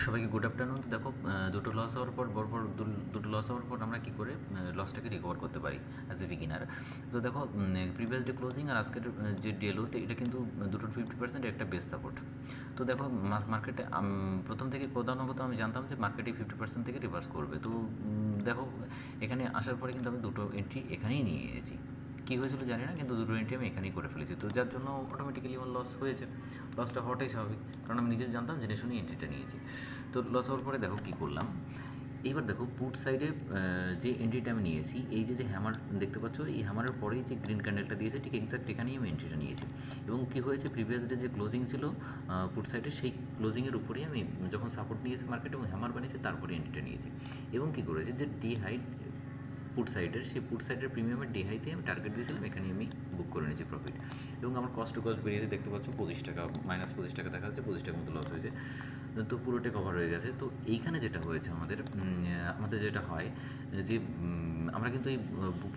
সবাইকে good afternoon. তো দেখো, দুটো লস হওয়ার পর দুটো লস হওয়ার পর আমরা কী করে লসটাকে রিকভার করতে পারি অ্যাজ এ বিগিনার। তো দেখো, প্রিভিয়াস ডে ক্লোজিং আর আজকের যে ডেলোতে এটা কিন্তু দুটোর 50% একটা বেস সাপোর্ট। তো দেখো, মার্কেটে প্রথম থেকে প্রধানত আমি জানতাম যে মার্কেটে 50% থেকে রিভার্স করবে। তো দেখো, এখানে আসার পরে কিন্তু আমি দুটো এন্ট্রি এখানেই নিয়ে এসেছি। কী হয়েছিল জানি না, কিন্তু দুটো এন্ট্রি আমি এখানেই করে ফেলেছি। তো যার জন্য অটোমেটিক্যালি আমার লস হয়েছে। লসটা হওয়াটাই স্বাভাবিক, কারণ আমি নিজেও জানতাম, জেনে শুনে এন্ট্রিটা নিয়েছি। তো লস হওয়ার পরে দেখো কী করলাম। এইবার দেখো, পুট সাইডে যে এন্ট্রিটা আমি নিয়েছি, এই যে হ্যামার দেখতে পাচ্ছ, এই হ্যামারের পরেই যে গ্রিন ক্যান্ডেলটা দিয়েছে ঠিক এক্স্যাক্ট এখানেই আমি এন্ট্রিটা নিয়েছি। এবং কী হয়েছে, প্রিভিয়াস ডে যে ক্লোজিং ছিল পুট সাইডে, সেই ক্লোজিংয়ের উপরেই আমি যখন সাপোর্ট নিয়েছি মার্কেটে এবং হ্যামার বানিয়েছি, তারপরে এন্ট্রিটা নিয়েছি। এবং কী করেছি, যে ডি হাইট পুট সাইডের, সেই পুট সাইডের প্রিমিয়ামের ডি হাইতে আমি টার্গেট দিয়েছিলাম, এখানে আমি বুক করে নিয়েছি প্রফিট। এবং আমার কস্ট টু কস্ট বেরিয়েছে দেখতে পাচ্ছ, 25 টাকা, -25 টাকা দেখা যাচ্ছে, 25 টাকার মতো লস হয়েছে। তো পুরোটাই কভার হয়ে গেছে। তো এইখানে যেটা হয়েছে আমাদের যেটা হয় যে আমরা কিন্তু এই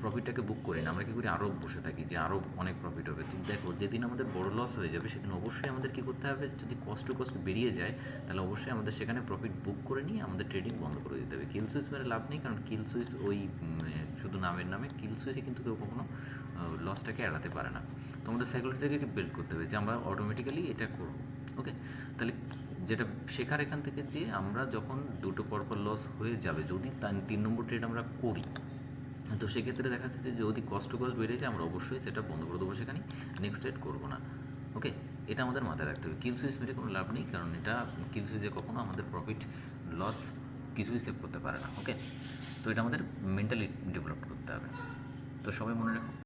প্রফিটটাকে বুক করি না, আমরা কী করি, আরও বসে থাকি যে আরও অনেক প্রফিট হবে। তো দেখো, যেদিন আমাদের বড় লস হয়ে যাবে সেদিন অবশ্যই আমাদের কী করতে হবে, যদি কস্ট টু কস্ট বেরিয়ে যায় তাহলে অবশ্যই আমাদের সেখানে প্রফিট বুক করে নিয়ে আমাদের ট্রেডিং বন্ধ করে দিতে হবে। কিল সুইচ মেরে লাভ নেই, কারণ কিল সুইচ ওই শুধু নামের নামে। কিল সুইচে কিন্তু কেউ কখনো লসটাকে এড়াতে পারে না। তো আমাদের সাইকোলজিটাকে বিল্ড করতে হবে যে আমরা অটোমেটিক্যালি এটা করব। ওকে, তাহলে যেটা শেখার এখান থেকে, যে আমরা যখন দুটো পরপর লস হয়ে যাবে, যদি 3 নম্বর ট্রেড আমরা করি, তো সেক্ষেত্রে দেখা যাচ্ছে যে যদি কস্ট টু কস্ট বেড়ে যায়, আমরা অবশ্যই সেটা বন্ধ করে দেবো, সেখানে নেক্সট ট্রেড করবো না। ওকে, এটা আমাদের মাথায় রাখতে হবে। কিল সুইচ মেরে কোনো লাভ নেই, কারণ এটা কিল সুইচে কখনো আমাদের প্রফিট লস কিছুই সেভ করতে পারে না। ওকে, তো এটা আমাদের মেন্টালি ডেভেলপ করতে হবে। তো সবাই মনে রাখো।